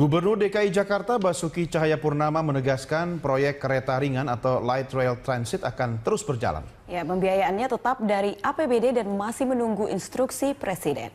Gubernur DKI Jakarta Basuki Cahayapurnama menegaskan proyek kereta ringan atau Light Rail Transit akan terus berjalan. Ya, pembiayaannya tetap dari APBD dan masih menunggu instruksi Presiden.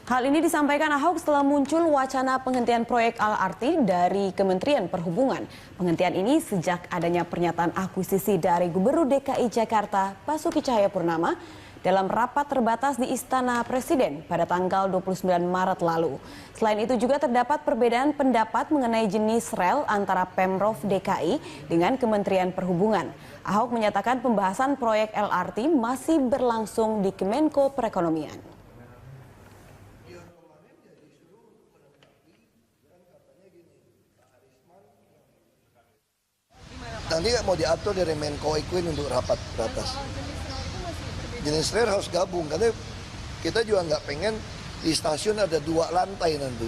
Hal ini disampaikan Ahok setelah muncul wacana penghentian proyek LRT dari Kementerian Perhubungan. Penghentian ini sejak adanya pernyataan akuisisi dari Gubernur DKI Jakarta Basuki Cahayapurnama dalam rapat terbatas di Istana Presiden pada tanggal 29 Maret lalu. Selain itu juga terdapat perbedaan pendapat mengenai jenis rel antara Pemprov DKI dengan Kementerian Perhubungan. Ahok menyatakan pembahasan proyek LRT masih berlangsung di Kemenko Perekonomian. Nanti mau diatur dari Menko Equin untuk rapat teratas. Jenis rel harus gabung karena kita juga nggak pengen di stasiun ada 2 lantai nanti.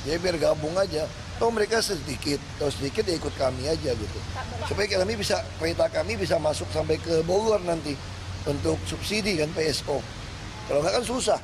Jadi biar gabung aja. Toh mereka sedikit, atau sedikit ya ikut kami aja gitu. Supaya kereta kami bisa masuk sampai ke Bogor nanti untuk subsidi kan PSO. Kalau nggak kan susah.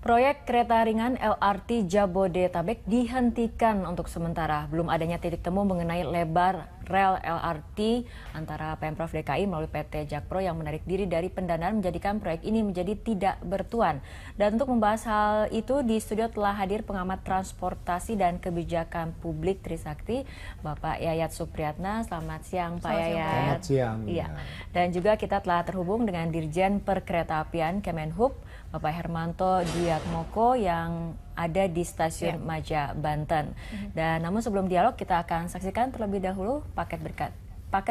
Proyek kereta ringan LRT Jabodetabek dihentikan untuk sementara. Belum adanya titik temu mengenai lebar rel LRT antara Pemprov DKI melalui PT Jakpro yang menarik diri dari pendanaan menjadikan proyek ini menjadi tidak bertuan. Dan untuk membahas hal itu di studio telah hadir pengamat transportasi dan kebijakan publik Trisakti, Bapak Yayat Supriyatna. Selamat siang Pak Yayat. Selamat siang. Iya. Dan juga kita telah terhubung dengan Dirjen Perkeretaapian Kemenhub, Bapak Hermanto Dwiatmoko yang ada di Stasiun Maja, Banten. Dan namun sebelum dialog kita akan saksikan terlebih dahulu paket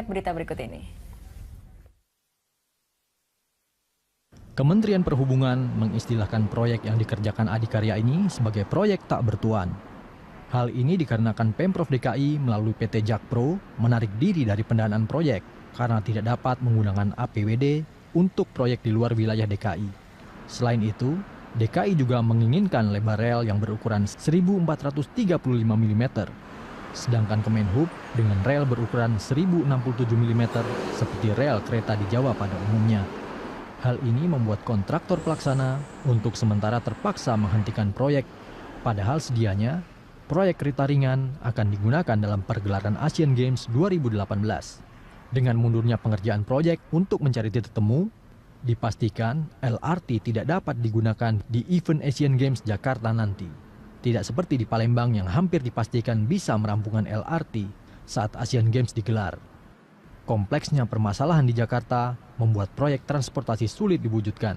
berita berikut ini. Kementerian Perhubungan mengistilahkan proyek yang dikerjakan Adikarya ini sebagai proyek tak bertuan. Hal ini dikarenakan Pemprov DKI melalui PT Jakpro menarik diri dari pendanaan proyek karena tidak dapat menggunakan APBD untuk proyek di luar wilayah DKI. Selain itu, DKI juga menginginkan lebar rel yang berukuran 1435 mm, sedangkan Kemenhub dengan rel berukuran 1067 mm seperti rel kereta di Jawa pada umumnya. Hal ini membuat kontraktor pelaksana untuk sementara terpaksa menghentikan proyek, padahal sedianya proyek kereta ringan akan digunakan dalam pergelaran Asian Games 2018. Dengan mundurnya pengerjaan proyek untuk mencari titik temu, dipastikan LRT tidak dapat digunakan di event Asian Games Jakarta nanti. Tidak seperti di Palembang yang hampir dipastikan bisa merampungkan LRT saat Asian Games digelar. Kompleksnya permasalahan di Jakarta membuat proyek transportasi sulit diwujudkan.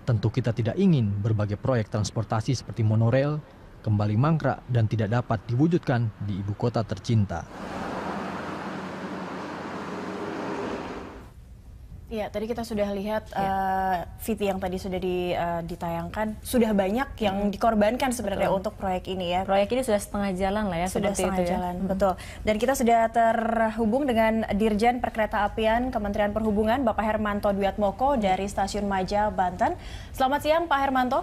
Tentu kita tidak ingin berbagai proyek transportasi seperti monorail kembali mangkrak dan tidak dapat diwujudkan di ibu kota tercinta. Ya, tadi kita sudah lihat VT yang tadi sudah ditayangkan, sudah banyak yang dikorbankan sebenarnya untuk proyek ini ya. Proyek ini sudah setengah jalan lah ya, sudah seperti setengah itu jalan, ya. Betul. Dan kita sudah terhubung dengan Dirjen Perkeretaapian Kementerian Perhubungan, Bapak Hermanto Dwiatmoko dari Stasiun Maja, Banten. Selamat siang, Pak Hermanto.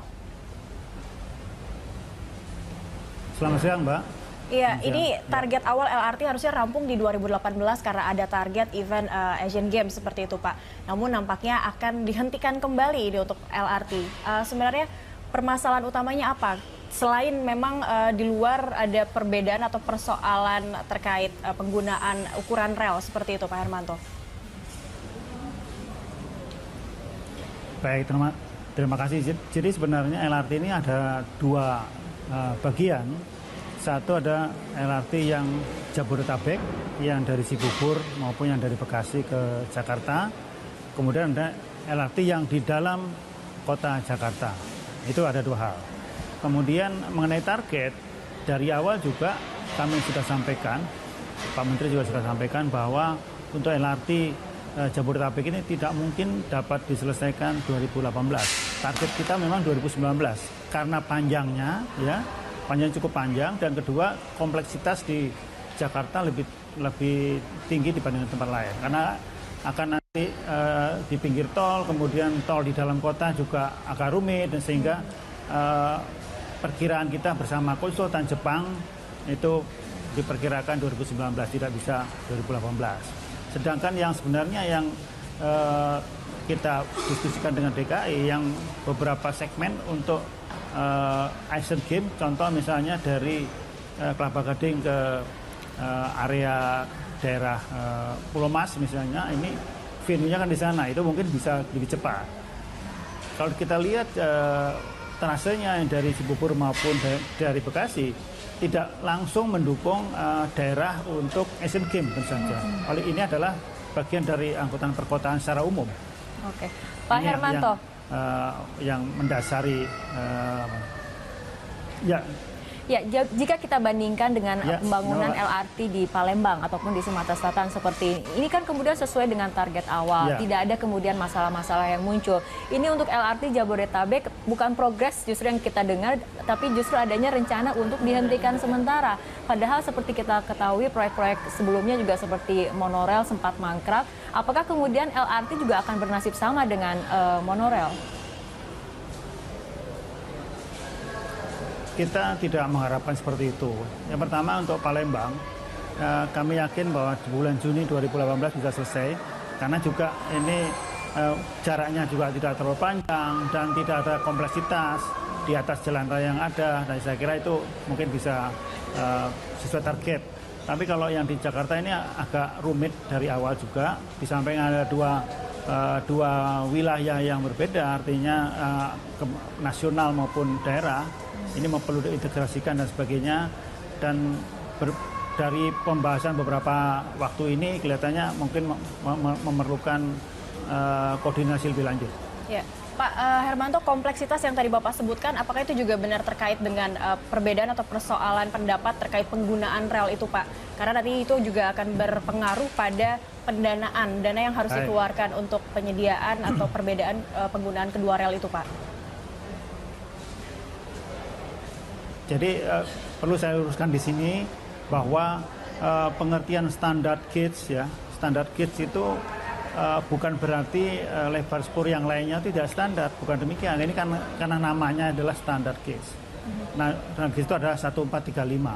Selamat siang, Mbak. Iya, ini target awal LRT harusnya rampung di 2018 karena ada target event Asian Games seperti itu, Pak. Namun nampaknya akan dihentikan kembali ini untuk LRT. Sebenarnya permasalahan utamanya apa? Selain memang di luar ada perbedaan atau persoalan terkait penggunaan ukuran rel seperti itu, Pak Hermanto. Baik, terima kasih. Jadi sebenarnya LRT ini ada 2 bagian. Satu ada LRT yang Jabodetabek, yang dari Cibubur maupun yang dari Bekasi ke Jakarta. Kemudian ada LRT yang di dalam kota Jakarta. Itu ada 2 hal. Kemudian mengenai target, dari awal juga kami sudah sampaikan, Pak Menteri juga sudah sampaikan bahwa untuk LRT Jabodetabek ini tidak mungkin dapat diselesaikan 2018. Target kita memang 2019 karena panjangnya ya. Panjang cukup panjang, dan kedua kompleksitas di Jakarta lebih tinggi dibandingkan tempat lain karena akan nanti di pinggir tol, kemudian tol di dalam kota juga agak rumit, dan sehingga perkiraan kita bersama konsultan Jepang itu diperkirakan 2019, tidak bisa 2018. Sedangkan yang sebenarnya yang kita diskusikan dengan DKI yang beberapa segmen untuk Asian Games, contoh misalnya dari Kelapa Gading ke area daerah Pulau Mas misalnya, ini venue-nya kan di sana, itu mungkin bisa lebih cepat. Kalau kita lihat trasenya yang dari Cibubur maupun dari Bekasi tidak langsung mendukung daerah untuk Asian Games tentu saja. Oleh ini adalah bagian dari angkutan perkotaan secara umum. Oke, Pak Hermanto. Yang mendasari ya. Ya, jika kita bandingkan dengan pembangunan LRT di Palembang ataupun di Sumatera Selatan seperti ini kan kemudian sesuai dengan target awal, tidak ada kemudian masalah-masalah yang muncul. Ini untuk LRT Jabodetabek bukan progres justru yang kita dengar, tapi justru adanya rencana untuk dihentikan sementara. Padahal seperti kita ketahui proyek-proyek sebelumnya juga seperti monorail sempat mangkrak. Apakah kemudian LRT juga akan bernasib sama dengan monorail? Kita tidak mengharapkan seperti itu. Yang pertama untuk Palembang, kami yakin bahwa di bulan Juni 2018 bisa selesai, karena juga ini jaraknya juga tidak terlalu panjang dan tidak ada kompleksitas di atas jalan raya yang ada, dan saya kira itu mungkin bisa sesuai target. Tapi kalau yang di Jakarta ini agak rumit dari awal juga, di samping ada dua wilayah yang berbeda, artinya nasional maupun daerah. Ini perlu diintegrasikan dan sebagainya, dan dari pembahasan beberapa waktu ini kelihatannya mungkin memerlukan koordinasi lebih lanjut. Ya, Pak Hermanto, kompleksitas yang tadi Bapak sebutkan, apakah itu juga benar terkait dengan perbedaan atau persoalan pendapat terkait penggunaan rel itu, Pak? Karena nanti itu juga akan berpengaruh pada pendanaan, dana yang harus dikeluarkan untuk penyediaan atau perbedaan penggunaan kedua rel itu, Pak. Jadi perlu saya luruskan di sini bahwa pengertian standar gauge ya, standar gauge itu bukan berarti lebar spur yang lainnya tidak standar, bukan demikian. Ini kan karena namanya adalah standar gauge. Nah, standar gauge itu adalah 1435.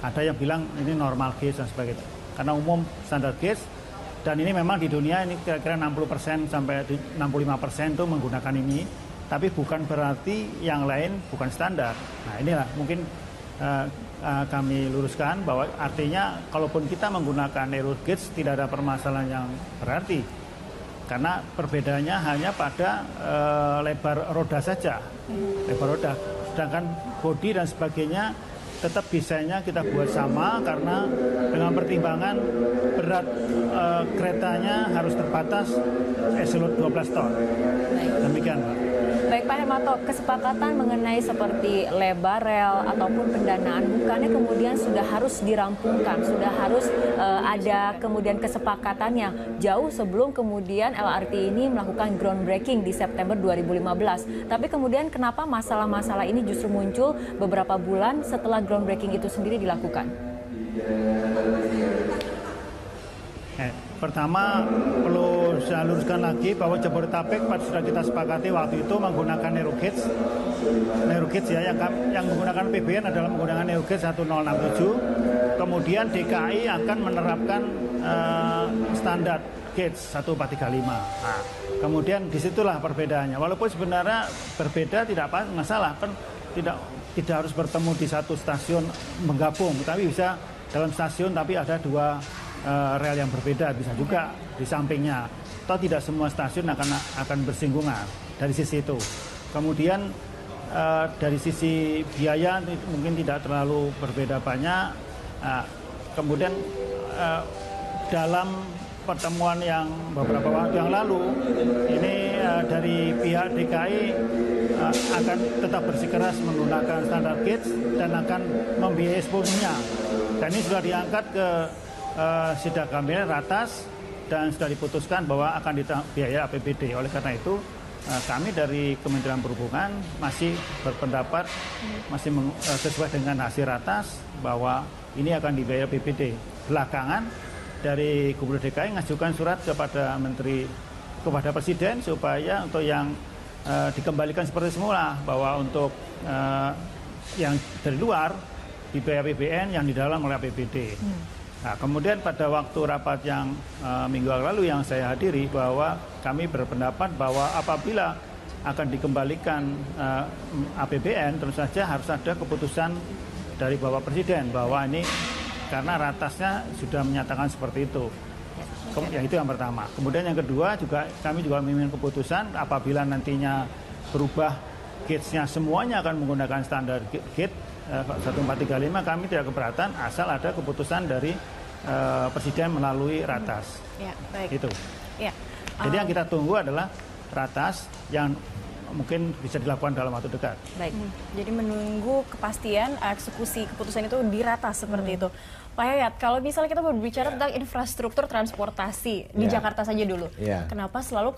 Ada yang bilang ini normal gauge dan sebagainya. Karena umum standar gauge, dan ini memang di dunia ini kira-kira 60% sampai 65% itu menggunakan ini. Tapi bukan berarti yang lain bukan standar. Nah, inilah mungkin kami luruskan bahwa artinya kalaupun kita menggunakan narrow gauge tidak ada permasalahan yang berarti. Karena perbedaannya hanya pada lebar roda saja. Lebar roda. Sedangkan bodi dan sebagainya tetap desainnya kita buat sama, karena dengan pertimbangan berat keretanya harus terbatas eselon 12 ton. Demikian, Pak. Baik Pak Hermanto, kesepakatan mengenai seperti lebar rel ataupun pendanaan bukannya kemudian sudah harus dirampungkan, sudah harus ada kemudian kesepakatannya jauh sebelum kemudian LRT ini melakukan groundbreaking di September 2015. Tapi kemudian kenapa masalah-masalah ini justru muncul beberapa bulan setelah groundbreaking itu sendiri dilakukan? Pertama, perlu saya luruskan lagi bahwa Jabodetabek sudah kita sepakati waktu itu menggunakan narrow gauge. Narrow gauge ya, yang menggunakan PBN adalah menggunakan narrow gauge 1067. Kemudian DKI akan menerapkan standar gauge 1435. Nah, kemudian disitulah perbedaannya. Walaupun sebenarnya berbeda tidak masalah, kan tidak harus bertemu di satu stasiun menggabung, tapi bisa dalam stasiun tapi ada dua rel yang berbeda, bisa juga di sampingnya. Atau tidak semua stasiun akan bersinggungan dari sisi itu. Kemudian dari sisi biaya mungkin tidak terlalu berbeda banyak. Kemudian dalam pertemuan yang beberapa waktu yang lalu ini dari pihak DKI akan tetap bersikeras menggunakan standar gauge dan akan membiayai sepenuhnya. Dan ini sudah diangkat ke sidang kabinet ratas dan sudah diputuskan bahwa akan dibiayai APBD. Oleh karena itu kami dari Kementerian Perhubungan masih berpendapat masih sesuai dengan hasil ratas bahwa ini akan dibiayai APBD. Belakangan dari Gubernur DKI mengajukan surat kepada Presiden supaya untuk yang dikembalikan seperti semula, bahwa untuk yang dari luar dibiayai APBN, yang di dalam oleh APBD. Nah, kemudian pada waktu rapat yang minggu lalu yang saya hadiri, bahwa kami berpendapat bahwa apabila akan dikembalikan APBN, tentu saja harus ada keputusan dari Bapak Presiden bahwa ini karena ratasnya sudah menyatakan seperti itu. Ya, itu yang pertama. Kemudian yang kedua juga kami juga menginginkan keputusan apabila nantinya berubah gauge-nya semuanya akan menggunakan standar gauge 1435, kami tidak keberatan asal ada keputusan dari Presiden melalui ratas. Ya, baik. Itu. Ya. Jadi yang kita tunggu adalah ratas yang mungkin bisa dilakukan dalam waktu dekat. Baik. Jadi menunggu kepastian eksekusi keputusan itu diratas seperti itu. Pak Yayat, kalau misalnya kita berbicara tentang infrastruktur transportasi di Jakarta saja dulu, kenapa selalu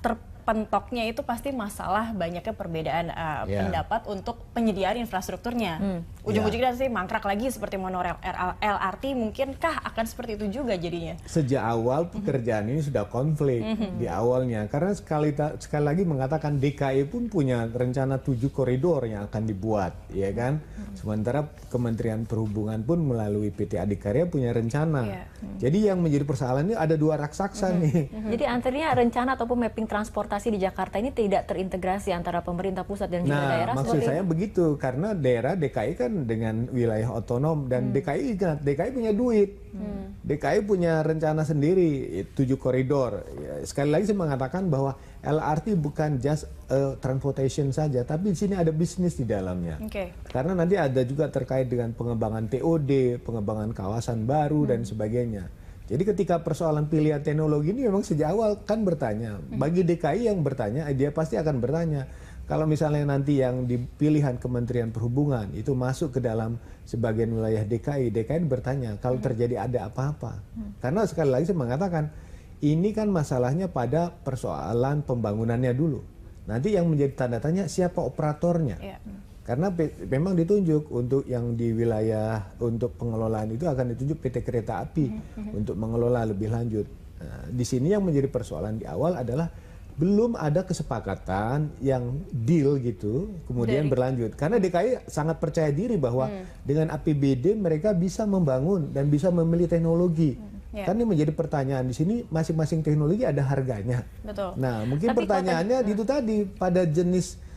terpentoknya itu pasti masalah banyaknya perbedaan pendapat untuk penyediaan infrastrukturnya. Ujung-ujungnya sih mangkrak lagi seperti monorail LRT, mungkinkah akan seperti itu juga jadinya? Sejak awal pekerjaan ini sudah konflik di awalnya, karena sekali lagi mengatakan DKI pun punya rencana 7 koridor yang akan dibuat, ya kan? Sementara Kementerian Perhubungan pun melalui PT Adikarya punya rencana. Jadi yang menjadi persoalan ini ada 2 raksasa nih. Jadi artinya rencana ataupun mapping transportasi di Jakarta ini tidak terintegrasi antara pemerintah pusat dan juga daerah. Maksud saya begitu, karena daerah DKI kan dengan wilayah otonom dan DKI ingat, DKI punya duit, DKI punya rencana sendiri 7 koridor. Ya, sekali lagi saya mengatakan bahwa LRT bukan just transportation saja, tapi di sini ada bisnis di dalamnya. Karena nanti ada juga terkait dengan pengembangan TOD, pengembangan kawasan baru dan sebagainya. Jadi ketika persoalan pilihan teknologi ini memang sejak awal kan bertanya. Bagi DKI yang bertanya, dia pasti akan bertanya. Kalau misalnya nanti yang dipilihan Kementerian Perhubungan itu masuk ke dalam sebagian wilayah DKI bertanya kalau terjadi ada apa-apa. Karena sekali lagi saya mengatakan, ini kan masalahnya pada persoalan pembangunannya dulu. Nanti yang menjadi tanda tanya siapa operatornya. Karena memang ditunjuk untuk yang di wilayah untuk pengelolaan itu akan ditunjuk PT Kereta Api untuk mengelola lebih lanjut. Nah, di sini yang menjadi persoalan di awal adalah belum ada kesepakatan yang deal gitu, kemudian berlanjut. Karena DKI sangat percaya diri bahwa dengan APBD mereka bisa membangun dan bisa memilih teknologi. Kan ini menjadi pertanyaan di sini, masing-masing teknologi ada harganya. Betul. Nah, mungkin pertanyaannya itu tadi pada jenis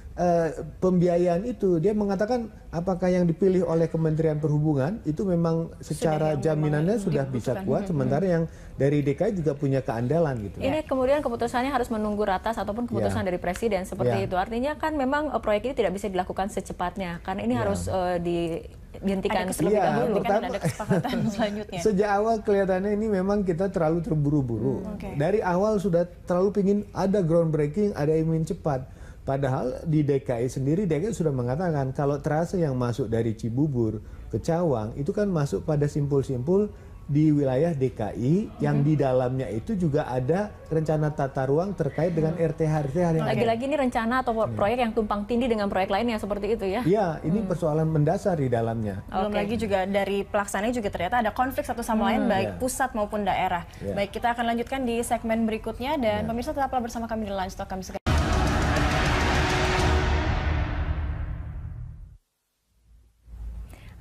pembiayaan itu, dia mengatakan apakah yang dipilih oleh Kementerian Perhubungan itu memang secara jaminannya sudah bisa kuat, sementara yang dari DKI juga punya keandalan gitu. Ini kemudian keputusannya harus menunggu ratas ataupun keputusan dari Presiden seperti itu. Artinya kan memang proyek ini tidak bisa dilakukan secepatnya, karena ini harus dihentikan terlebih dahulu. Kan ada kesepakatan selanjutnya. Sejak awal kelihatannya ini memang kita terlalu terburu-buru. Dari awal sudah terlalu pingin ada groundbreaking, ada yang ingin cepat. Padahal di DKI sendiri, DKI sudah mengatakan kalau trase yang masuk dari Cibubur ke Cawang itu kan masuk pada simpul-simpul di wilayah DKI yang di dalamnya itu juga ada rencana tata ruang terkait dengan RTH-RTH. Lagi-lagi ini rencana atau proyek yang tumpang tindih dengan proyek lainnya seperti itu ya? Iya, ini persoalan mendasar di dalamnya. Belum lagi juga dari pelaksananya juga ternyata ada konflik satu sama lain baik pusat maupun daerah. Baik, kita akan lanjutkan di segmen berikutnya dan pemirsa tetaplah bersama kami di Lunch Talk. Kami segera.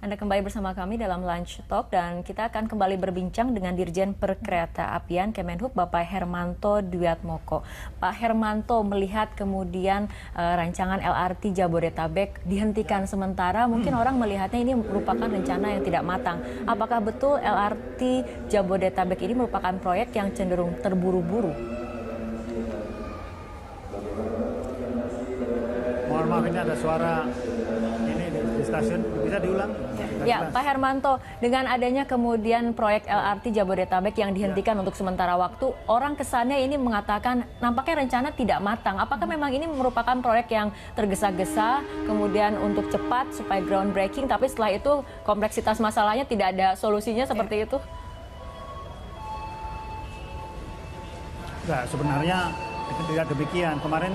Anda kembali bersama kami dalam Lunch Talk dan kita akan kembali berbincang dengan Dirjen Perkeretaapian Kemenhub Bapak Hermanto Dwiatmoko. Pak Hermanto, melihat kemudian rancangan LRT Jabodetabek dihentikan sementara, mungkin orang melihatnya ini merupakan rencana yang tidak matang. Apakah betul LRT Jabodetabek ini merupakan proyek yang cenderung terburu-buru? Mohon maaf, ini ada suara ini di stasiun, bisa diulang? Ya, Pak Hermanto, dengan adanya kemudian proyek LRT Jabodetabek yang dihentikan untuk sementara waktu, orang kesannya ini mengatakan nampaknya rencana tidak matang. Apakah memang ini merupakan proyek yang tergesa-gesa, kemudian untuk cepat supaya groundbreaking, tapi setelah itu kompleksitas masalahnya tidak ada solusinya seperti itu? Enggak, sebenarnya tidak demikian. Kemarin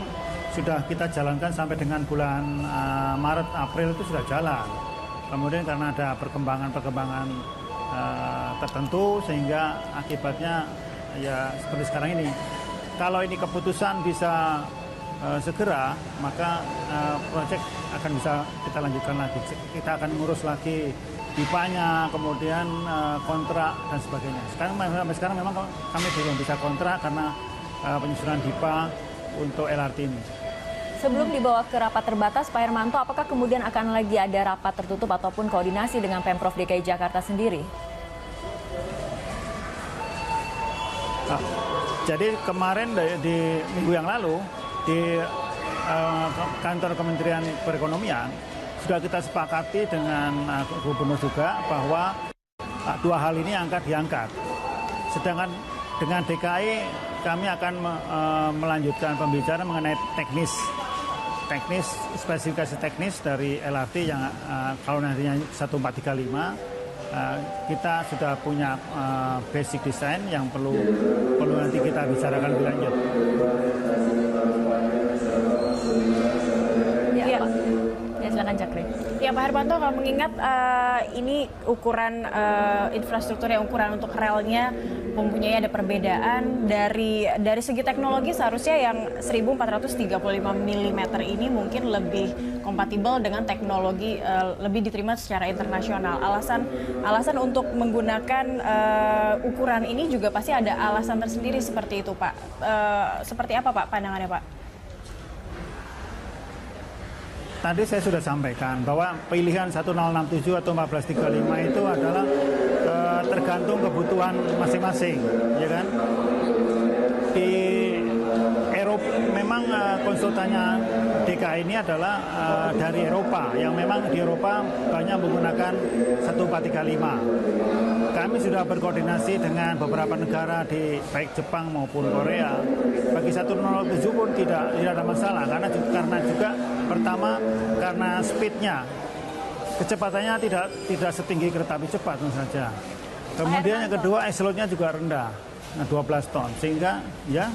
sudah kita jalankan sampai dengan bulan Maret, April itu sudah jalan. Kemudian karena ada perkembangan tertentu sehingga akibatnya ya seperti sekarang ini. Kalau ini keputusan bisa segera, maka proyek akan bisa kita lanjutkan lagi. Kita akan ngurus lagi pipanya, kemudian kontrak dan sebagainya. Sampai sekarang memang kami belum bisa kontrak karena penyusunan pipa untuk LRT ini. Sebelum dibawa ke rapat terbatas, Pak Hermanto, apakah kemudian akan lagi ada rapat tertutup ataupun koordinasi dengan Pemprov DKI Jakarta sendiri? Jadi kemarin di minggu yang lalu di kantor Kementerian Perekonomian sudah kita sepakati dengan Gubernur juga bahwa dua hal ini diangkat. Sedangkan dengan DKI kami akan melanjutkan pembicaraan mengenai teknis, spesifikasi teknis dari LRT yang kalau nantinya 1435 kita sudah punya basic design yang perlu nanti kita bicarakan lebih lanjut. Ya, Pak. Ya, silakan Cakri. Ya, Pak Hermanto, kalau mengingat ini ukuran infrastruktur yang ukuran untuk relnya mempunyai ada perbedaan dari segi teknologi, seharusnya yang 1435 mm ini mungkin lebih kompatibel dengan teknologi lebih diterima secara internasional. Alasan untuk menggunakan ukuran ini juga pasti ada alasan tersendiri seperti itu, Pak. Seperti apa, Pak, pandangannya, Pak? Tadi saya sudah sampaikan bahwa pilihan 1067 atau 1435 itu adalah tergantung kebutuhan masing-masing, ya kan? Di Eropa memang konsultannya DKI ini adalah dari Eropa, yang memang di Eropa banyak menggunakan 1435. Kami sudah berkoordinasi dengan beberapa negara di baik Jepang maupun Korea. Bagi 107 pun tidak ada masalah karena juga pertama karena speednya, kecepatannya tidak setinggi kereta api cepat tentu saja. Kemudian yang kedua load-nya juga rendah, 12 ton, sehingga ya.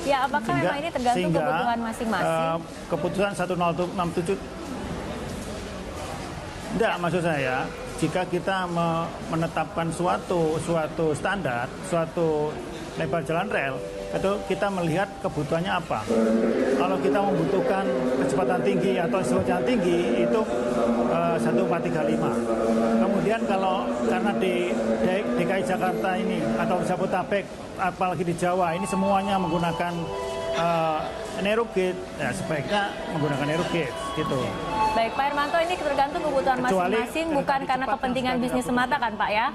Ya, apakah memang ini tergantung kebutuhan masing-masing? Keputusan 1067 tidak, maksud saya jika kita menetapkan suatu standar, suatu lebar jalan rel, itu kita melihat kebutuhannya apa. Kalau kita membutuhkan kecepatan tinggi atau slope-nya tinggi, itu 1435. Kemudian karena di DKI Jakarta ini atau Jabodetabek, apalagi di Jawa, ini semuanya menggunakan narrow gauge, ya sebaiknya menggunakan narrow gauge gitu. Baik, Pak Hermanto, ini tergantung kebutuhan masing-masing, bukan karena kepentingan bisnis semata kan, Pak, ya?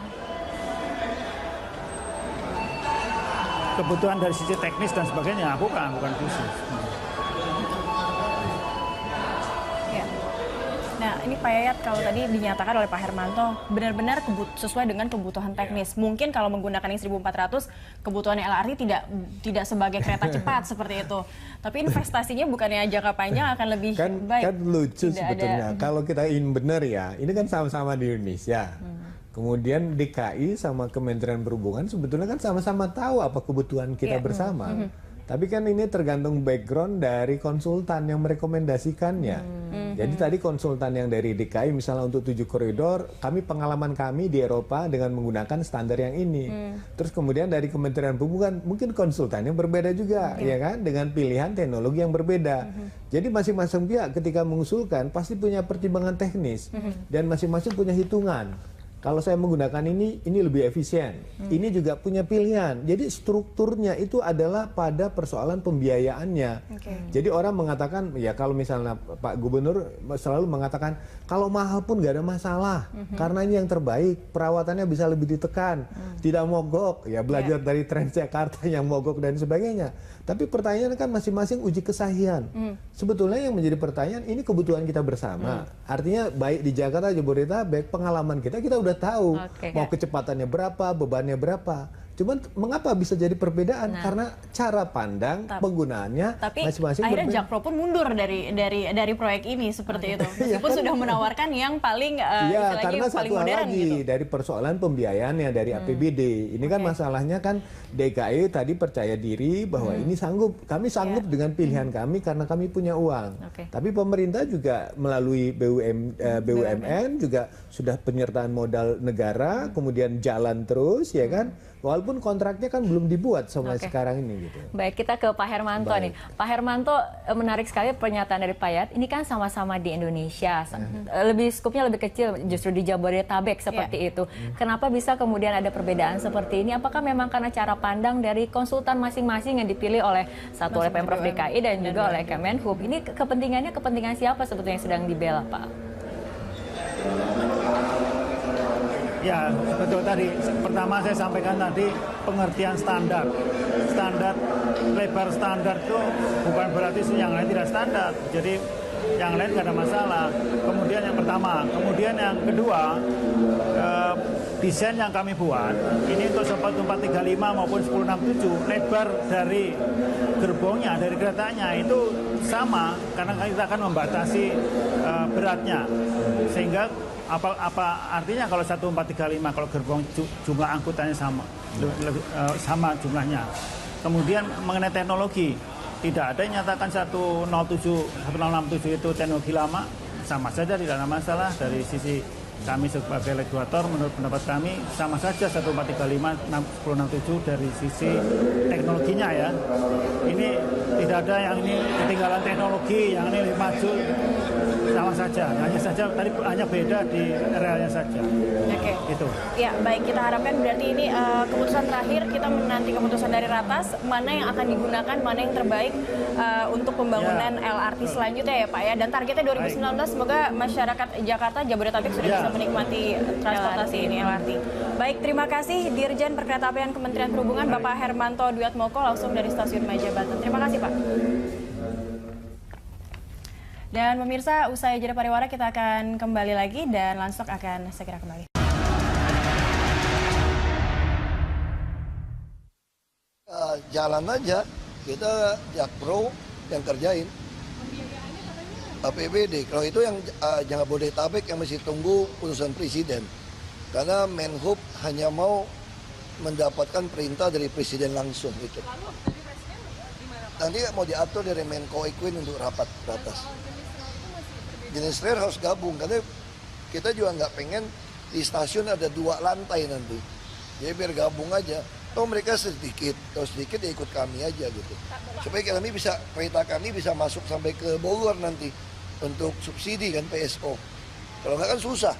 Kebutuhan dari sisi teknis dan sebagainya, bukan bisnis. Ya. Nah, ini Pak Yayat, kalau tadi dinyatakan oleh Pak Hermanto benar-benar sesuai dengan kebutuhan teknis. Mungkin kalau menggunakan yang 1400, kebutuhan LRT tidak sebagai kereta cepat seperti itu. Tapi investasinya bukannya jangka panjang akan lebih baik. Kan lucu sebetulnya. Kalau kita ingin benar ya, ini kan sama-sama di Indonesia. Kemudian DKI sama Kementerian Perhubungan sebetulnya kan sama-sama tahu apa kebutuhan kita bersama. Tapi kan ini tergantung background dari konsultan yang merekomendasikannya. Jadi tadi konsultan yang dari DKI misalnya untuk 7 koridor, pengalaman kami di Eropa dengan menggunakan standar yang ini. Terus kemudian dari Kementerian Perhubungan mungkin konsultannya berbeda juga, ya kan, dengan pilihan teknologi yang berbeda. Jadi masing-masing pihak ketika mengusulkan pasti punya pertimbangan teknis dan masing-masing punya hitungan. Kalau saya menggunakan ini lebih efisien. Ini juga punya pilihan. Jadi strukturnya itu adalah pada persoalan pembiayaannya. Jadi orang mengatakan, ya kalau misalnya Pak Gubernur selalu mengatakan, kalau mahal pun nggak ada masalah. Karena ini yang terbaik, perawatannya bisa lebih ditekan. Tidak mogok, ya belajar dari Transjakarta yang mogok dan sebagainya. Tapi pertanyaan kan masing-masing uji kesahihan. Sebetulnya yang menjadi pertanyaan, ini kebutuhan kita bersama. Artinya baik di Jakarta, Jabodetabek, pengalaman kita udah tahu mau kecepatannya berapa, bebannya berapa. Cuman mengapa bisa jadi perbedaan? Karena cara pandang penggunaannya masing-masing berbeda. Akhirnya Jakpro pun mundur dari proyek ini seperti itu. Meskipun sudah menawarkan yang paling karena satu hal lagi gitu. Dari persoalan pembiayaannya dari APBD. Ini kan masalahnya kan DKI tadi percaya diri bahwa ini kami sanggup dengan pilihan kami karena kami punya uang. Tapi pemerintah juga melalui BUMN juga sudah penyertaan modal negara, kemudian jalan terus, ya kan. walaupun kontraknya kan belum dibuat sampai sekarang ini gitu. Baik, kita ke Pak Hermanto nih. Pak Hermanto, menarik sekali pernyataan dari Pak Yayat. Ini kan sama-sama di Indonesia, skupnya lebih kecil justru di Jabodetabek seperti itu. Kenapa bisa kemudian ada perbedaan seperti ini? Apakah memang karena cara pandang dari konsultan masing-masing yang dipilih oleh oleh Pemprov DKI dan juga oleh Kemenhub? Ini kepentingan siapa sebetulnya yang sedang dibela, Pak? Ya, betul tadi. Pertama saya sampaikan tadi pengertian standar. Standar, lebar standar itu bukan berarti yang lain tidak standar. Jadi yang lain nggak ada masalah. Kemudian yang pertama. Kemudian yang kedua, desain yang kami buat, ini untuk 1435 maupun 1067, lebar dari gerbongnya, dari keretanya itu sama, karena kita akan membatasi beratnya. Sehingga apa artinya kalau 1435 kalau gerbong jumlah angkutannya sama jumlahnya. Kemudian mengenai teknologi, tidak ada yang nyatakan 1067 itu teknologi lama, sama saja tidak ada masalah. Dari sisi kami sebagai regulator, menurut pendapat kami sama saja 1435 1067 dari sisi teknologinya ya. Ini tidak ada yang ini ketinggalan teknologi, yang ini lebih maju, sama saja. Hanya beda di relnya saja. Oke. Itu. Ya, baik, kita harapkan berarti ini keputusan terakhir, kita menanti keputusan dari Ratas, mana yang akan digunakan, mana yang terbaik untuk pembangunan LRT selanjutnya ya Pak ya. Dan targetnya 2019 semoga masyarakat Jakarta, Jabodetabek sudah bisa menikmati transportasi ini LRT. Baik, terima kasih Dirjen Perkeretaapian Kementerian Perhubungan Bapak Hermanto Dwiatmoko langsung dari Stasiun Majabatan. Terima kasih Pak. Dan pemirsa, usai jeda pariwara kita akan kembali lagi dan Lanstok akan segera kembali. Jalan aja, kita Jakpro yang kerjain. APBD, kalau itu yang Jabodetabek yang masih tunggu putusan presiden. Karena Menhub hanya mau mendapatkan perintah dari presiden langsung gitu. Nanti mau diatur dari Menko Equin untuk rapat atas. Jenis harus gabung karena kita juga nggak pengen di stasiun ada 2 lantai nanti. Jadi biar gabung aja. Toh mereka sedikit, kalau sedikit ya ikut kami aja gitu. Supaya kereta kami bisa masuk sampai ke Bogor nanti untuk subsidi kan PSO. Kalau nggak kan susah.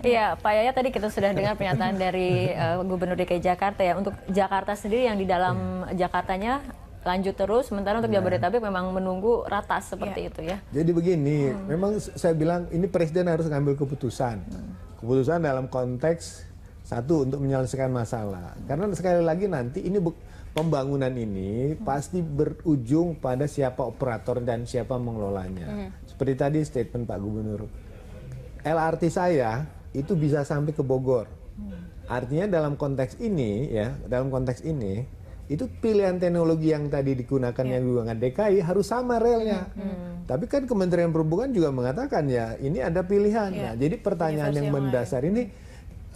Iya, Pak Yayat, tadi kita sudah dengar pernyataan dari Gubernur DKI Jakarta ya. Untuk Jakarta sendiri yang di dalam Jakartanya lanjut terus, sementara untuk Jabodetabek memang menunggu Ratas seperti itu ya. Jadi begini, memang saya bilang ini presiden harus ngambil keputusan. Keputusan dalam konteks satu untuk menyelesaikan masalah. Karena sekali lagi nanti ini pembangunan ini pasti berujung pada siapa operator dan siapa mengelolanya. Seperti tadi statement Pak Gubernur. LRT saya itu bisa sampai ke Bogor. Artinya dalam konteks ini ya, itu pilihan teknologi yang tadi digunakan yang digunakan DKI harus sama relnya. Tapi kan Kementerian Perhubungan juga mengatakan ya ini ada pilihan. Nah, jadi pertanyaan yang mendasar ini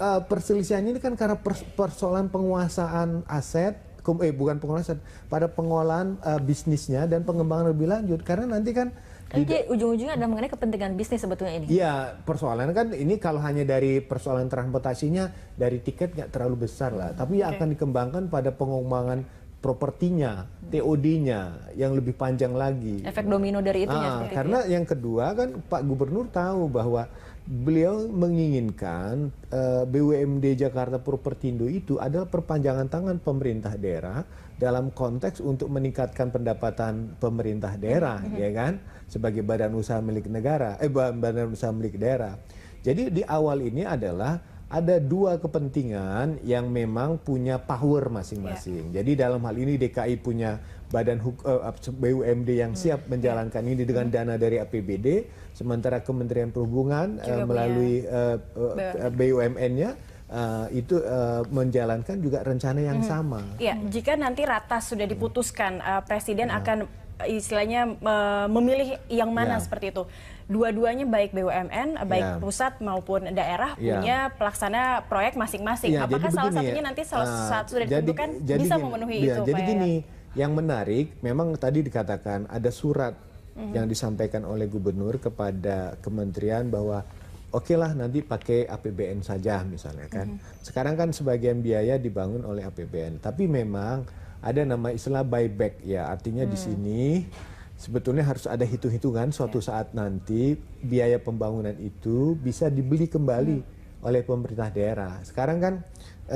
perselisihan ini kan karena persoalan penguasaan aset, bukan penguasaan, pada pengolahan bisnisnya dan pengembangan lebih lanjut. Karena nanti kan ujung-ujungnya ada mengenai kepentingan bisnis sebetulnya ini. Iya, persoalan kan ini kalau hanya dari persoalan transportasinya, dari tiket nggak terlalu besar lah. Tapi akan dikembangkan pada pengembangan propertinya, TOD-nya yang lebih panjang lagi. Efek domino dari itu ya. Karena yang kedua kan Pak Gubernur tahu bahwa beliau menginginkan BUMD Jakarta Propertindo itu adalah perpanjangan tangan pemerintah daerah dalam konteks untuk meningkatkan pendapatan pemerintah daerah, ya kan, sebagai badan usaha milik negara, badan usaha milik daerah. Jadi di awal ini adalah ada 2 kepentingan yang memang punya power masing-masing. Jadi dalam hal ini DKI punya badan BUMD yang siap menjalankan ini dengan dana dari APBD, sementara Kementerian Perhubungan melalui BUMN-nya itu menjalankan juga rencana yang sama. Iya, jika nanti Ratas sudah diputuskan, Presiden akan istilahnya memilih yang mana seperti itu. Dua-duanya baik BUMN, baik pusat maupun daerah punya pelaksana proyek masing-masing. Apakah salah satunya nanti saat sudah ditentukan bisa memenuhi itu? Jadi gini, yang menarik memang tadi dikatakan ada surat yang disampaikan oleh Gubernur kepada Kementerian bahwa oke lah nanti pakai APBN saja misalnya kan. Sekarang kan sebagian biaya dibangun oleh APBN, tapi memang ada nama istilah buyback ya, artinya di sini sebetulnya harus ada hitung-hitungan suatu saat nanti biaya pembangunan itu bisa dibeli kembali oleh pemerintah daerah. Sekarang kan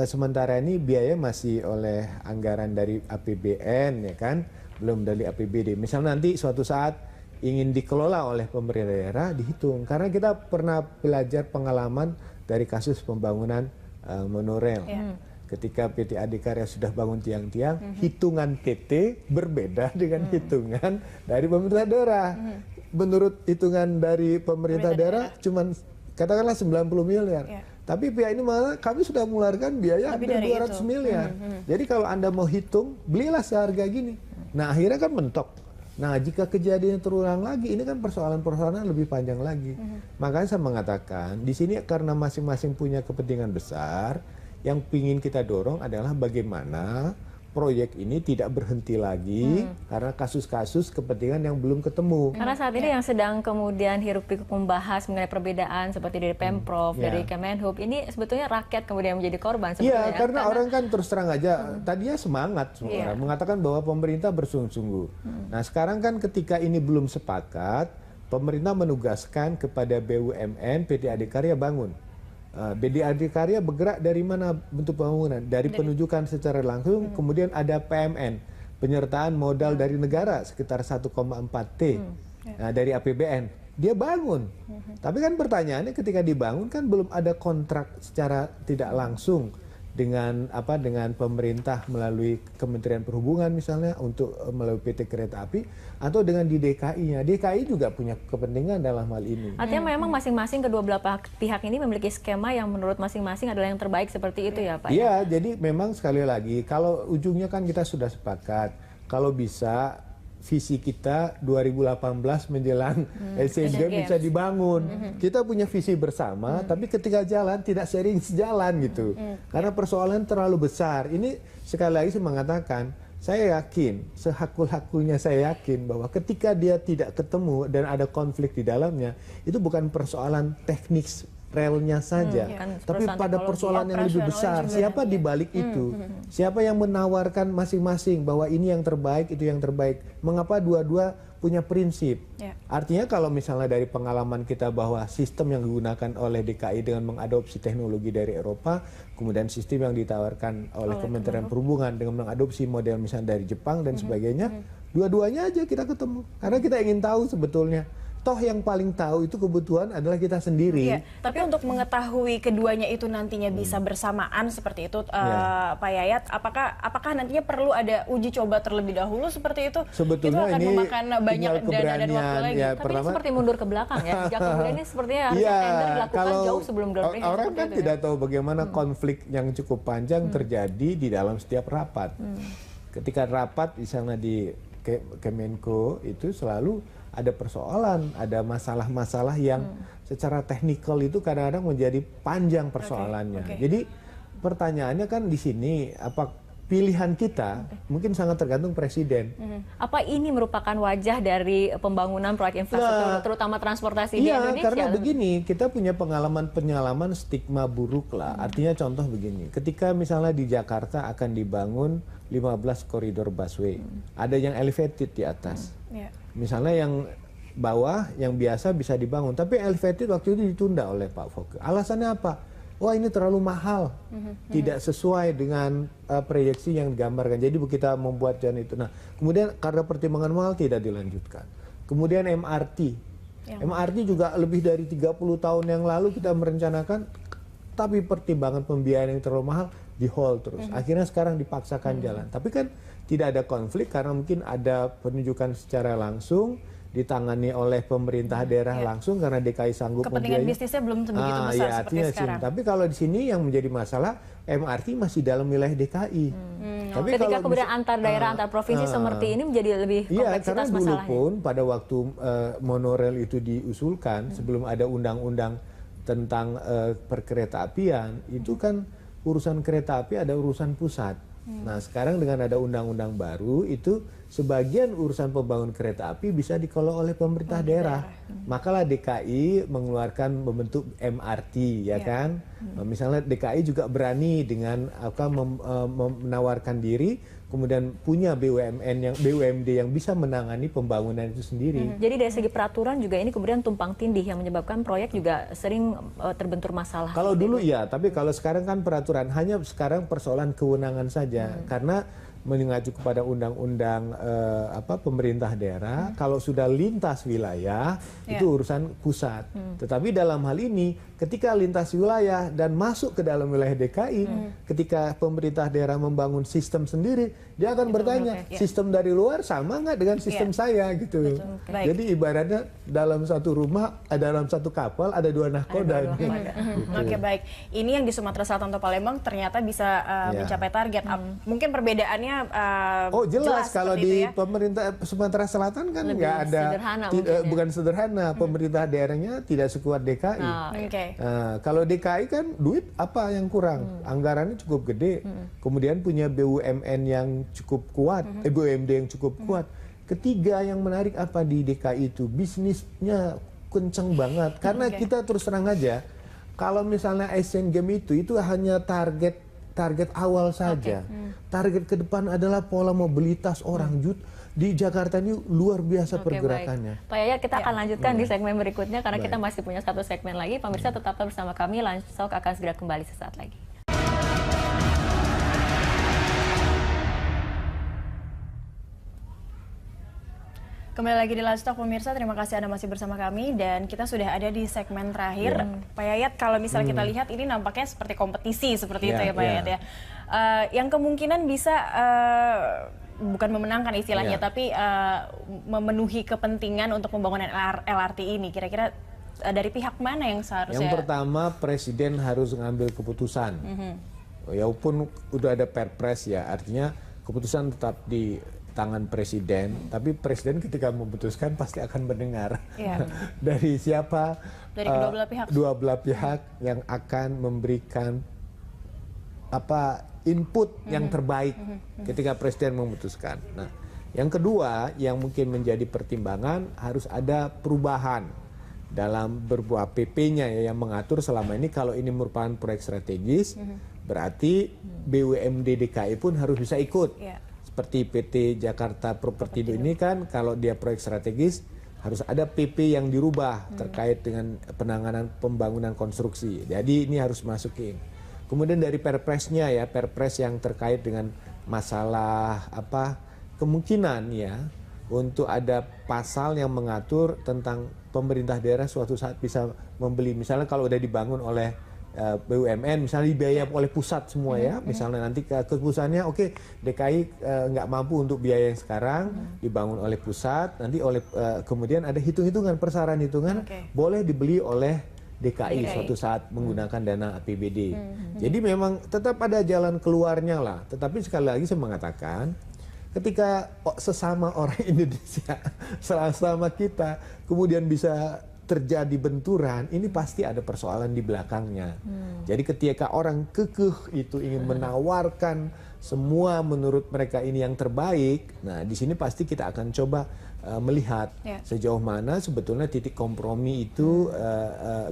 sementara ini biaya masih oleh anggaran dari APBN ya kan, belum dari APBD. Misalnya nanti suatu saat ingin dikelola oleh pemerintah daerah dihitung. Karena kita pernah belajar pengalaman dari kasus pembangunan monorail. Ketika PT Adikarya sudah bangun tiang-tiang, hitungan PT berbeda dengan hitungan dari pemerintah daerah. Menurut hitungan dari pemerintah daerah cuman katakanlah 90 miliar. Tapi pihak ini malah kami sudah mengeluarkan biaya hampir 200 miliar. Jadi kalau Anda mau hitung, belilah seharga gini. Nah akhirnya kan mentok. Nah jika kejadian terulang lagi, ini kan persoalan-persoalan lebih panjang lagi. Makanya saya mengatakan, di sini karena masing-masing punya kepentingan besar, yang ingin kita dorong adalah bagaimana proyek ini tidak berhenti lagi karena kasus-kasus kepentingan yang belum ketemu. Karena saat ini yang sedang kemudian hiruk-pikuk membahas mengenai perbedaan seperti dari Pemprov, dari Kemenhub, ini sebetulnya rakyat kemudian menjadi korban sebetulnya. Iya, karena orang kan terus terang aja, tadinya semangat semua orang mengatakan bahwa pemerintah bersungguh-sungguh. Nah sekarang kan ketika ini belum sepakat, pemerintah menugaskan kepada BUMN PT Adikarya bangun. PT Adikarya bergerak dari mana bentuk pembangunan? Dari penunjukan secara langsung, kemudian ada PMN, penyertaan modal dari negara sekitar 1,4 T dari APBN. Dia bangun. Tapi kan pertanyaannya ketika dibangun kan belum ada kontrak secara tidak langsung dengan pemerintah melalui Kementerian Perhubungan misalnya untuk melalui PT Kereta Api atau dengan di DKI-nya. DKI juga punya kepentingan dalam hal ini. Artinya memang masing-masing kedua belah pihak ini memiliki skema yang menurut masing-masing adalah yang terbaik seperti itu ya Pak? Iya, jadi memang sekali lagi kalau ujungnya kan kita sudah sepakat kalau bisa visi kita 2018 menjelang Asian Games bisa dibangun. Kita punya visi bersama, tapi ketika jalan tidak sering sejalan gitu. Karena persoalan terlalu besar. Ini sekali lagi saya mengatakan, saya yakin, sehakul-hakulnya saya yakin bahwa ketika dia tidak ketemu dan ada konflik di dalamnya, itu bukan persoalan teknis relnya saja, tapi pada persoalan yang lebih besar. Siapa di balik itu? Siapa yang menawarkan masing-masing bahwa ini yang terbaik, itu yang terbaik? Mengapa dua-dua punya prinsip? Artinya kalau misalnya dari pengalaman kita bahwa sistem yang digunakan oleh DKI dengan mengadopsi teknologi dari Eropa, kemudian sistem yang ditawarkan oleh Kementerian Perhubungan dengan mengadopsi model misalnya dari Jepang dan sebagainya, dua-duanya aja kita ketemu. Karena kita ingin tahu sebetulnya. Toh yang paling tahu itu kebutuhan adalah kita sendiri. Iya, tapi untuk mengetahui keduanya itu nantinya bisa bersamaan seperti itu, Pak Yayat, apakah nantinya perlu ada uji coba terlebih dahulu seperti itu? Sebetulnya itu akan ini memakan banyak dana dan waktu lagi. Tapi ini seperti mundur ke belakang ya. Sejak kemudian ini sepertinya harusnya tender dilakukan jauh sebelum groundbreaking. Orang kan tidak tahu bagaimana konflik yang cukup panjang terjadi di dalam setiap rapat. Ketika rapat misalnya di Kemenko itu selalu ada persoalan, ada masalah-masalah yang secara teknikal itu kadang-kadang menjadi panjang persoalannya. Jadi pertanyaannya kan di sini apa pilihan kita mungkin sangat tergantung presiden. Apa ini merupakan wajah dari pembangunan proyek infrastruktur terutama transportasi di Indonesia? Iya, karena begini, kita punya pengalaman stigma buruk lah. Artinya contoh begini, ketika misalnya di Jakarta akan dibangun 15 koridor busway, ada yang elevated di atas. Misalnya yang bawah, yang biasa bisa dibangun, tapi elevated waktu itu ditunda oleh Pak Foke. Alasannya apa? Wah ini terlalu mahal, tidak sesuai dengan proyeksi yang digambarkan. Jadi kita membuat jalan itu. Nah, kemudian karena pertimbangan mahal tidak dilanjutkan. Kemudian MRT, MRT juga lebih dari 30 tahun yang lalu kita merencanakan, tapi pertimbangan pembiayaan yang terlalu mahal di hold terus. Akhirnya sekarang dipaksakan jalan. Tapi kan tidak ada konflik karena mungkin ada penunjukan secara langsung ditangani oleh pemerintah daerah langsung karena DKI sanggup kepentingan bisnisnya belum begitu besar seperti sekarang. Tapi kalau di sini yang menjadi masalah MRT masih dalam wilayah DKI. Tapi ketika kemudian antar daerah, antar provinsi seperti ini menjadi lebih kompleksitas karena dulu masalahnya. pun pada waktu monorail itu diusulkan sebelum ada undang-undang tentang perkeretaapian, itu kan urusan kereta api ada urusan pusat. Nah sekarang dengan ada undang-undang baru itu sebagian urusan pembangunan kereta api bisa dikelola oleh pemerintah daerah. Makalah DKI membentuk MRT, ya kan? Misalnya DKI juga berani dengan menawarkan diri, kemudian punya BUMD yang bisa menangani pembangunan itu sendiri. Jadi dari segi peraturan juga ini kemudian tumpang tindih yang menyebabkan proyek juga sering terbentur masalah. Kalau dulu ya, tapi kalau sekarang kan peraturan hanya sekarang persoalan kewenangan saja, karena mengacu kepada undang-undang pemerintah daerah, kalau sudah lintas wilayah itu urusan pusat. Tetapi dalam hal ini ketika lintas wilayah dan masuk ke dalam wilayah DKI, ketika pemerintah daerah membangun sistem sendiri, dia akan bertanya, sistem dari luar sama nggak dengan sistem saya gitu. Jadi ibaratnya dalam satu rumah, dalam satu kapal ada dua nahkoda. Oke, baik. Ini yang di Sumatera Selatan atau Palembang ternyata bisa mencapai target. Mungkin perbedaannya jelas kalau di pemerintah Sumatera Selatan kan nggak ada, bukan sederhana, pemerintah daerahnya tidak sekuat DKI. Kalau DKI kan duit apa yang kurang, anggarannya cukup gede, kemudian punya BUMN yang cukup kuat, BUMD yang cukup kuat. Ketiga yang menarik apa di DKI itu, bisnisnya kenceng banget, karena kita terus terang aja, kalau misalnya Asian Games itu hanya target awal saja. Target ke depan adalah pola mobilitas orang. Di Jakarta ini luar biasa pergerakannya. Baik. Pak Yayat, kita akan lanjutkan di segmen berikutnya karena kita masih punya satu segmen lagi. Pemirsa tetaplah bersama kami, Lunch Talk akan segera kembali sesaat lagi. Kembali lagi di Lunch Talk, pemirsa. Terima kasih Anda masih bersama kami dan kita sudah ada di segmen terakhir. Pak Yayat, kalau misalnya kita lihat ini nampaknya seperti kompetisi seperti itu ya Pak Yayat ya. Yang kemungkinan bisa bukan memenangkan istilahnya, tapi memenuhi kepentingan untuk pembangunan LRT ini. Kira-kira dari pihak mana yang seharusnya? Yang pertama, Presiden harus mengambil keputusan. Walaupun udah ada Perpres ya, artinya keputusan tetap di tangan Presiden, tapi Presiden ketika memutuskan pasti akan mendengar dari siapa, dari kedua belah pihak, yang akan memberikan input yang terbaik ketika Presiden memutuskan. Nah, yang kedua yang mungkin menjadi pertimbangan, harus ada perubahan dalam berbuah PP-nya yang mengatur selama ini kalau ini merupakan proyek strategis, berarti BUMD DKI pun harus bisa ikut. Seperti PT Jakarta Property ini kan, kalau dia proyek strategis harus ada PP yang dirubah terkait dengan penanganan pembangunan konstruksi. Jadi ini harus masukin. Kemudian dari Perpresnya ya, Perpres yang terkait dengan masalah kemungkinan ya untuk ada pasal yang mengatur tentang pemerintah daerah suatu saat bisa membeli. Misalnya kalau udah dibangun oleh BUMN, misalnya dibiayai oleh pusat semua ya, misalnya nanti keputusannya DKI nggak mampu untuk biaya yang sekarang, dibangun oleh pusat, nanti kemudian ada hitung-hitungan, persaran hitungan, boleh dibeli oleh DKI suatu saat menggunakan dana APBD. Jadi memang tetap ada jalan keluarnya lah, tetapi sekali lagi saya mengatakan, ketika sesama orang Indonesia, sama kita, kemudian bisa terjadi benturan, ini pasti ada persoalan di belakangnya. Jadi ketika orang kekeh itu ingin menawarkan semua menurut mereka ini yang terbaik, nah di sini pasti kita akan coba melihat sejauh mana sebetulnya titik kompromi itu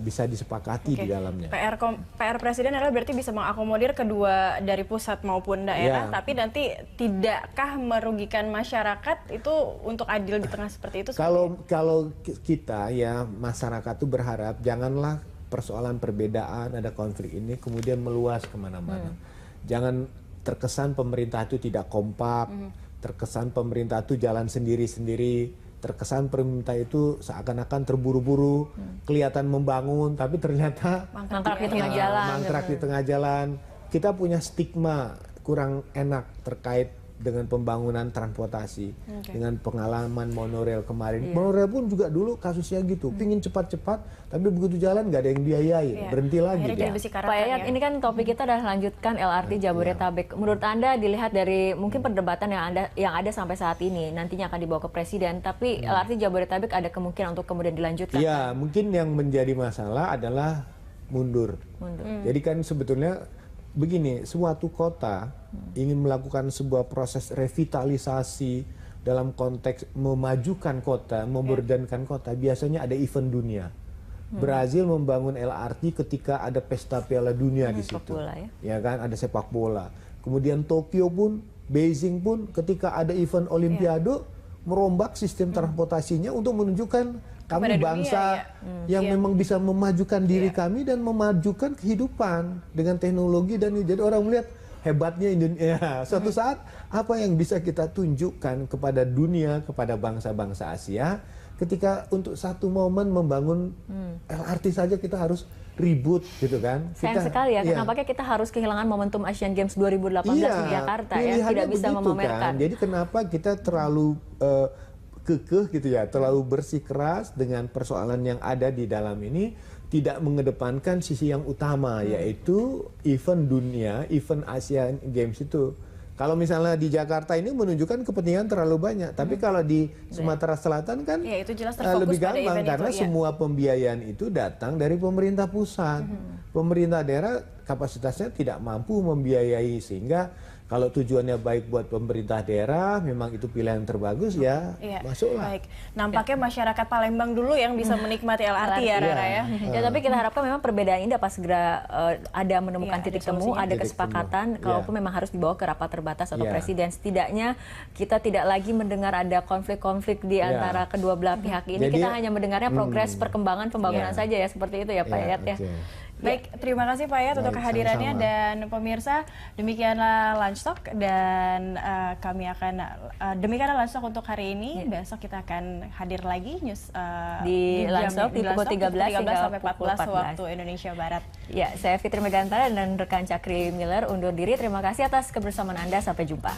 bisa disepakati di dalamnya. PR Presiden adalah berarti bisa mengakomodir kedua dari pusat maupun daerah, tapi nanti tidakkah merugikan masyarakat itu untuk adil di tengah seperti itu? Kalau kita ya masyarakat itu berharap janganlah persoalan perbedaan, ada konflik ini kemudian meluas kemana-mana. Jangan terkesan pemerintah itu tidak kompak, terkesan pemerintah itu jalan sendiri-sendiri, terkesan pemerintah itu seakan-akan terburu-buru, kelihatan membangun, tapi ternyata mangkrak di tengah jalan. Kita punya stigma kurang enak terkait dengan pembangunan transportasi, dengan pengalaman monorail kemarin. Monorail pun juga dulu kasusnya gitu, pingin cepat-cepat, tapi begitu jalan nggak ada yang biayai, berhenti lagi. Pak Yayat, ini kan topik kita adalah lanjutkan LRT Jabodetabek. Menurut Anda dilihat dari mungkin perdebatan yang ada sampai saat ini, nantinya akan dibawa ke Presiden, tapi LRT Jabodetabek ada kemungkinan untuk kemudian dilanjutkan? Ya, mungkin yang menjadi masalah adalah mundur. Jadi kan sebetulnya begini, suatu kota ingin melakukan sebuah proses revitalisasi, dalam konteks memajukan kota, memberdankan kota, biasanya ada event dunia. Brazil membangun LRT ketika ada pesta Piala Dunia di situ. Bola, ya kan, ada sepak bola. Kemudian Tokyo pun, Beijing pun ketika ada event Olimpiade merombak sistem transportasinya untuk menunjukkan kami bangsa yang memang bisa memajukan diri kami dan memajukan kehidupan dengan teknologi dan jadi orang melihat hebatnya Indonesia. Suatu saat apa yang bisa kita tunjukkan kepada dunia, kepada bangsa-bangsa Asia ketika untuk satu momen membangun LRT saja kita harus ribut gitu kan. Sayang sekali ya, nampaknya kita harus kehilangan momentum Asian Games 2018 di Jakarta ya, tidak bisa memamerkan. Kan. Jadi kenapa kita terlalu kekeh gitu ya, terlalu bersikeras dengan persoalan yang ada di dalam ini, tidak mengedepankan sisi yang utama yaitu event dunia, event Asian Games itu. Kalau misalnya di Jakarta ini menunjukkan kepentingan terlalu banyak, tapi kalau di Sumatera Selatan kan itu jelas lebih gampang karena semua pembiayaan itu datang dari pemerintah pusat. Pemerintah daerah kapasitasnya tidak mampu membiayai, sehingga kalau tujuannya baik buat pemerintah daerah, memang itu pilihan terbagus ya, masuklah. Baik, nampaknya masyarakat Palembang dulu yang bisa menikmati LRT ya, Rara ya. Ya, tapi kita harapkan memang perbedaan ini dapat segera ada menemukan titik temu, ada kesepakatan, kalaupun memang harus dibawa ke rapat terbatas atau presiden. Setidaknya kita tidak lagi mendengar ada konflik-konflik di antara kedua belah pihak ini. Jadi, kita hanya mendengarnya progres perkembangan pembangunan saja ya, seperti itu ya Pak Yayat ya. Baik, terima kasih Pak Yayat untuk kehadirannya dan pemirsa, demikianlah Lunch Talk dan kami akan demikianlah Lunch Talk untuk hari ini. Besok kita akan hadir lagi news di Lunch Talk di pukul 13 sampai 14 waktu Indonesia Barat. Ya, saya Fitri Megantara dan rekan Cakri Miller undur diri. Terima kasih atas kebersamaan Anda. Sampai jumpa.